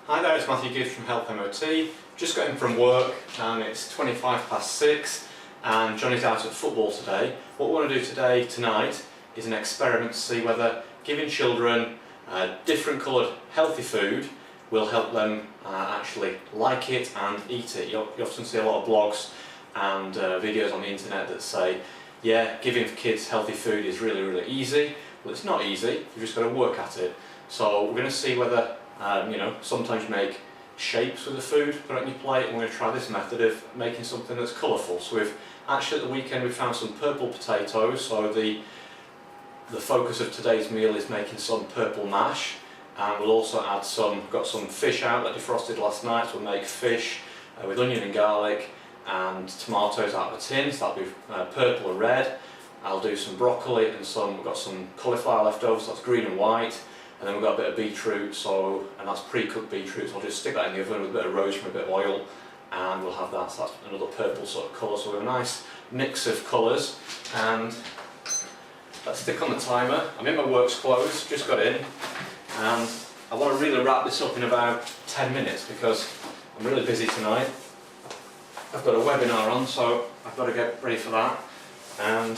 Hi there, it's Matthew Gibbs from Health MOT. Just got in from work and it's 6:25 and Johnny's out at football today. What we want to do tonight is an experiment to see whether giving children different coloured healthy food will help them actually like it and eat it. You often see a lot of blogs and videos on the internet that say, yeah, giving kids healthy food is really easy. Well, it's not easy, you've just got to work at it. So we're going to see whether, sometimes you make shapes with the food, put it on your plate, and we're going to try this method of making something that's colourful. So we've actually at the weekend we found some purple potatoes, so the focus of today's meal is making some purple mash, and we'll also add got some fish out that defrosted last night, so we'll make fish with onion and garlic and tomatoes out of a tin, so that'll be purple and red. I'll do some broccoli and we've got some cauliflower left over, so that's green and white. And then we've got a bit of beetroot, and that's pre-cooked beetroot, so I'll just stick that in the oven with a bit of rosemary, a bit of oil, and we'll have that. So that's another purple sort of colour, so we have a nice mix of colours. And let's stick on the timer. I'm in my works clothes, just got in, and I want to really wrap this up in about 10 minutes because I'm really busy tonight. I've got a webinar on, so I've got to get ready for that, and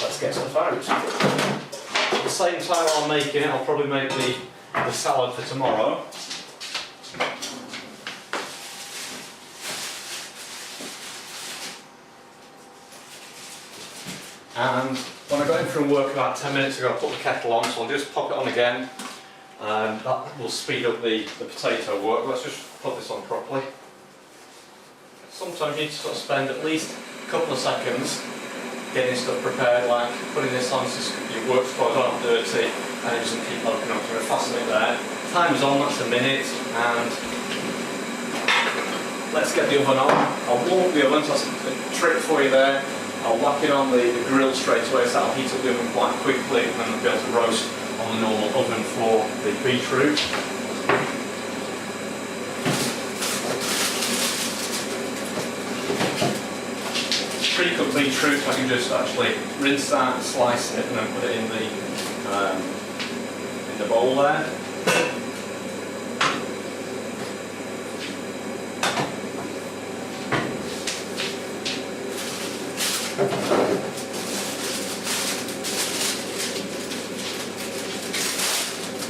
let's get stuff out. At the same time while I'm making it, I'll probably make the salad for tomorrow. And when I got in from work about 10 minutes ago, I put the kettle on, so I'll just pop it on again. That will speed up the potato work. Let's just put this on properly. Sometimes you need to sort of spend at least a couple of seconds getting stuff prepared, like putting this on so your work's clothes aren't dirty and it doesn't keep opening up. So we're fasten it there. Time's on, that's a minute, and let's get the oven on. I'll warm up the oven, so that's a trick for you there. I'll whack it on the grill straight away, so that'll heat up the oven quite quickly and then I'll be able to roast on the normal oven for the beetroot. Pre-cooked beetroot, I can just actually rinse that, slice it, and then put it in the bowl there.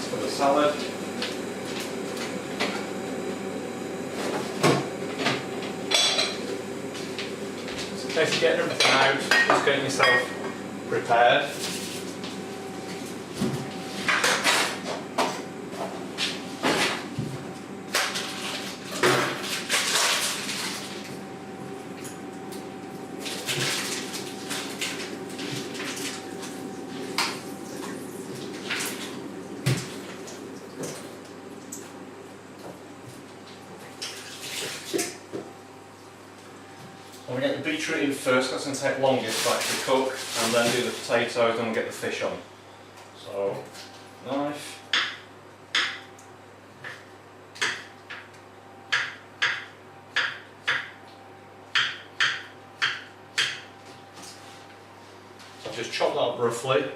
For the salad. In case you're getting everything out, just getting yourself prepared. I'm going to get the beetroot in first, that's going to take longest to actually cook, and then do the potatoes, and we'll get the fish on. So, knife. So I've just chopped that up roughly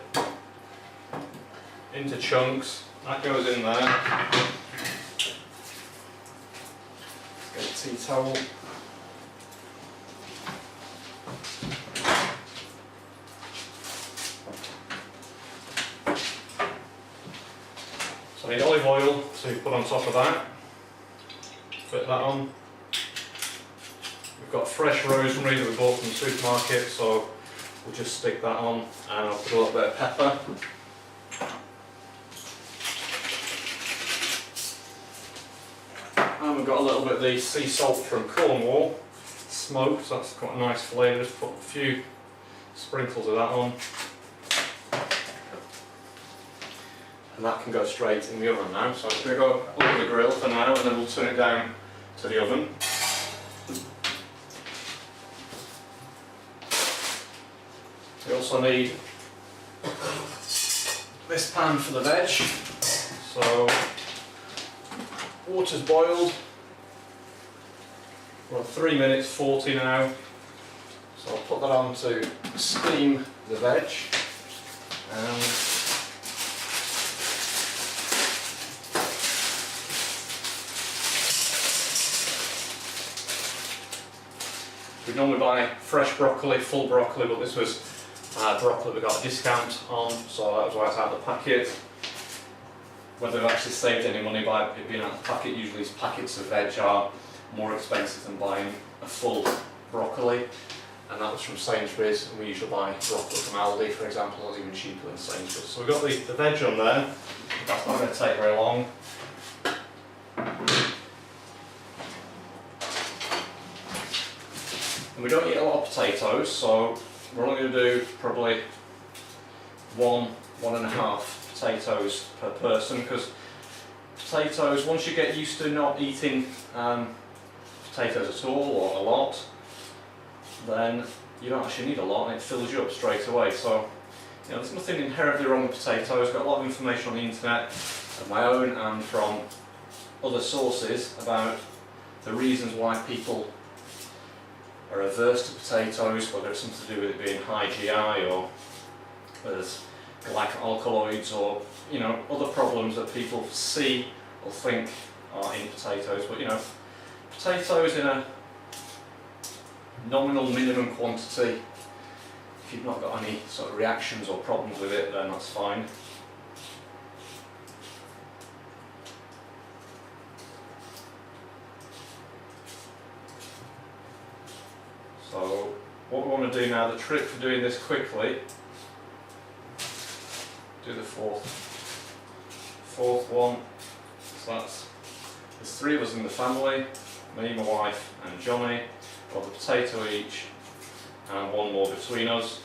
into chunks. That goes in there. Get a tea towel. I need olive oil to put on top of that. Put that on. We've got fresh rosemary that we bought from the supermarket, so we'll just stick that on, and I'll put a little bit of pepper. And we've got a little bit of the sea salt from Cornwall, smoked, so that's quite a nice flavour. Just put a few sprinkles of that on. And that can go straight in the oven now. So it's going to go over the grill for now, and then we'll turn it down to the oven. We also need this pan for the veg. So water's boiled. We're on 3 minutes 40 now. So I'll put that on to steam the veg. And We normally buy fresh broccoli, full broccoli, but this was broccoli we got a discount on, so that was why it's out of the packet. Whether we've actually saved any money by it being out of the packet, usually these packets of veg are more expensive than buying a full broccoli, and that was from Sainsbury's, and we usually buy broccoli from Aldi, for example. That's even cheaper than Sainsbury's. So we've got the veg on there. That's not going to take very long. And we don't eat a lot of potatoes, so we're only going to do probably 1.5 potatoes per person, because potatoes, once you get used to not eating potatoes at all or a lot, then you don't actually need a lot and it fills you up straight away. So, you know, there's nothing inherently wrong with potatoes. I've got a lot of information on the internet, of my own and from other sources, about the reasons why people are averse to potatoes, whether it's something to do with it being high GI, or whether there's glycoalkaloids, or, you know, other problems that people see or think are in potatoes. But, you know, potatoes in a nominal minimum quantity, if you've not got any sort of reactions or problems with it, then that's fine. So what we want to do now, the trick for doing this quickly, do the fourth one. So there's 3 of us in the family, me, my wife and Johnny. We'll have a potato each and 1 more between us.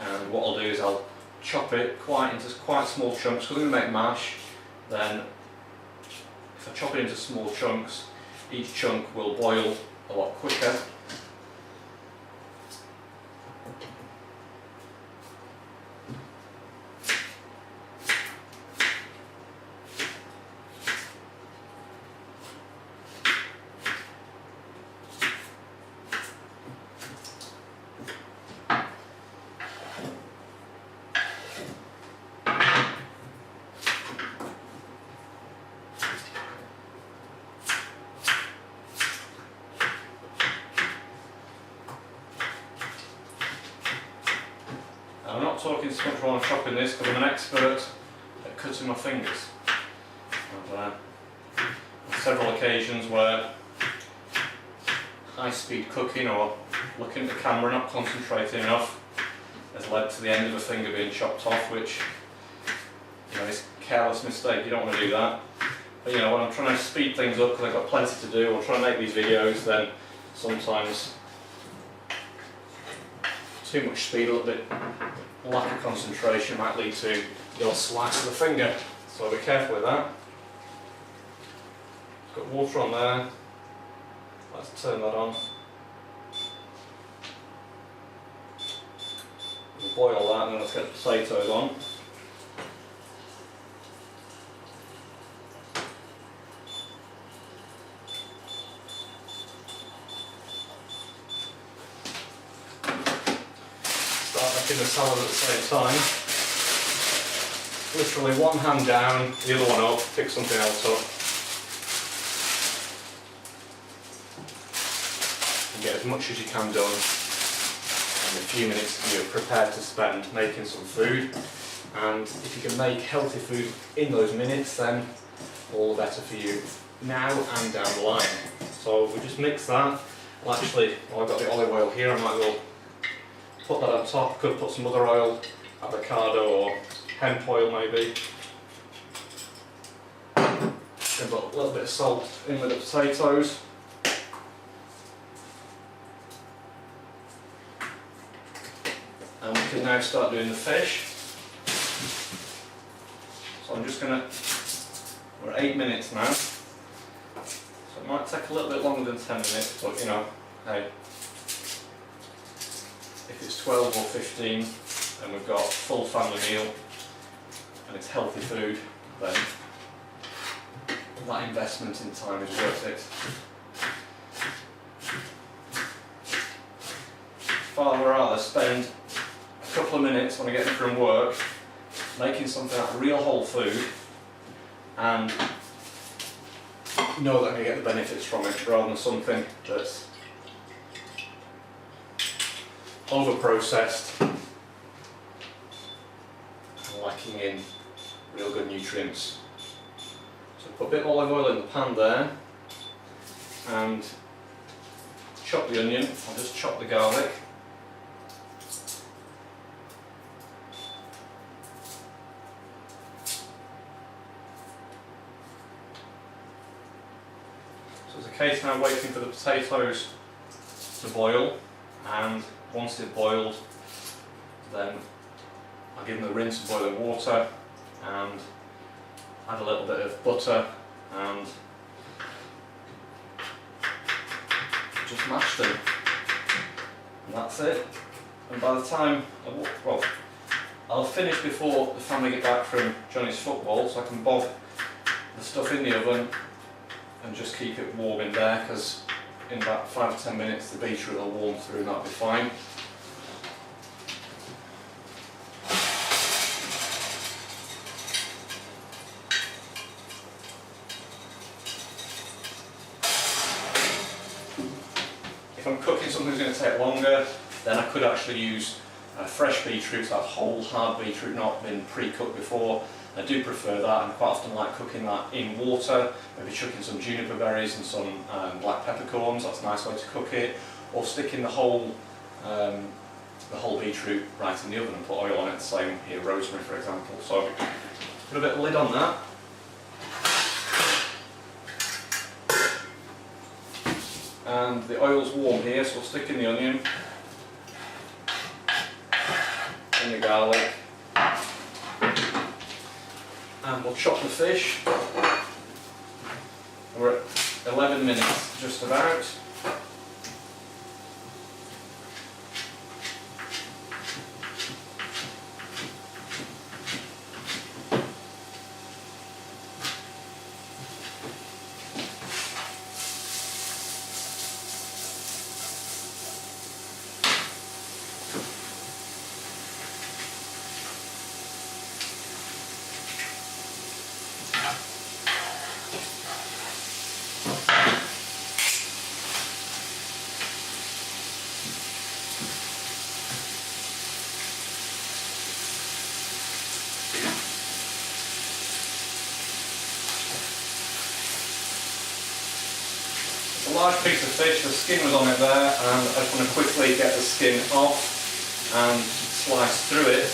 And what I'll do is I'll chop it into quite small chunks, because I'm going to make mash. Then if I chop it into small chunks, each chunk will boil a lot quicker. I'm not talking so much while I'm chopping this, because I'm an expert at cutting my fingers. And, on several occasions where high-speed cooking or looking at the camera, not concentrating enough, has led to the end of a finger being chopped off, which, you know, is a careless mistake. You don't want to do that. But, you know, when I'm trying to speed things up because I've got plenty to do, or trying to make these videos, then sometimes too much speed, a little bit lack of concentration might lead to your slice of the finger. So be careful with that. Got water on there. Let's turn that on. We'll boil that, and then let's get the potatoes on. In the salad at the same time. Literally one hand down, the other one up, pick something else up. And get as much as you can done in the few minutes you're prepared to spend making some food. And if you can make healthy food in those minutes, then all the better for you now and down the line. So we just mix that. Well, actually, I've got the olive oil here, I might as well put that on top. Could put some other oil, avocado or hemp oil maybe. And put a little bit of salt in with the potatoes. And we can now start doing the fish. So I'm just going to, we're at 8 minutes now. So it might take a little bit longer than 10 minutes, but you know, hey. If it's 12 or 15 and we've got a full family meal and it's healthy food, then that investment in time is worth it. Far would rather spend a couple of minutes when I get in from work making something out of real whole food and know that I'm going to get the benefits from it, rather than something that's over-processed and lacking in real good nutrients. So put a bit of olive oil in the pan there, and chop the onion. I'll just chop the garlic. So it's a case now waiting for the potatoes to boil, and once they've boiled, then I'll give them a rinse of boiling water and add a little bit of butter and just mash them, and that's it. And by the time, well, I'll finish before the family get back from Johnny's football, so I can bob the stuff in the oven and just keep it warm in there, because in about 5 to 10 minutes the beetroot will warm through and that'll be fine. If I'm cooking something that's going to take longer, then I could actually use fresh beetroot, so whole hard beetroot, not been pre-cooked before. I do prefer that, and quite often like cooking that in water, maybe chucking some juniper berries and some black peppercorns. That's a nice way to cook it. Or sticking the whole beetroot right in the oven and put oil on it, the same here, rosemary for example. So put a bit of lid on that. And the oil's warm here, so we'll stick in the onion and the garlic, and we'll chop the fish. We're at 11 minutes just about. It's a large piece of fish, the skin was on it there, and I just want to quickly get the skin off and slice through it.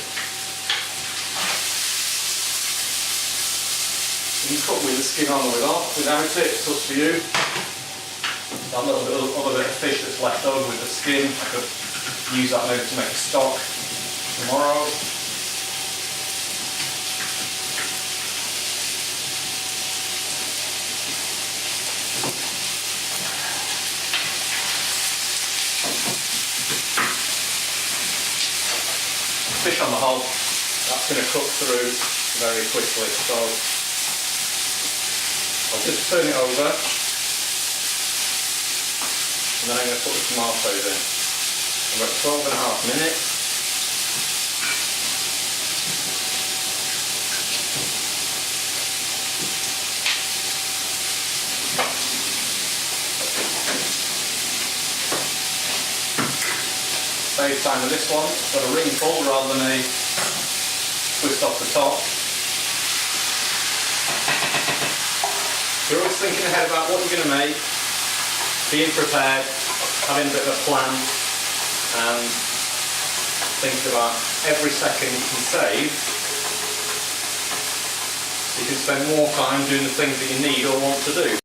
You can cook with the skin on or without it, it's up to you. That little bit of other bit of fish that's left over with the skin, I could use that maybe to make a stock tomorrow. Fish on the hob, that's going to cook through very quickly, so I'll just turn it over and then I'm going to put the tomatoes in. We're at 12.5 minutes. Save time with this one, it's got a ring full rather than a twist off the top. You're always thinking ahead about what you're going to make, being prepared, having a bit of a plan, and thinking about every second you can save. You can spend more time doing the things that you need or want to do.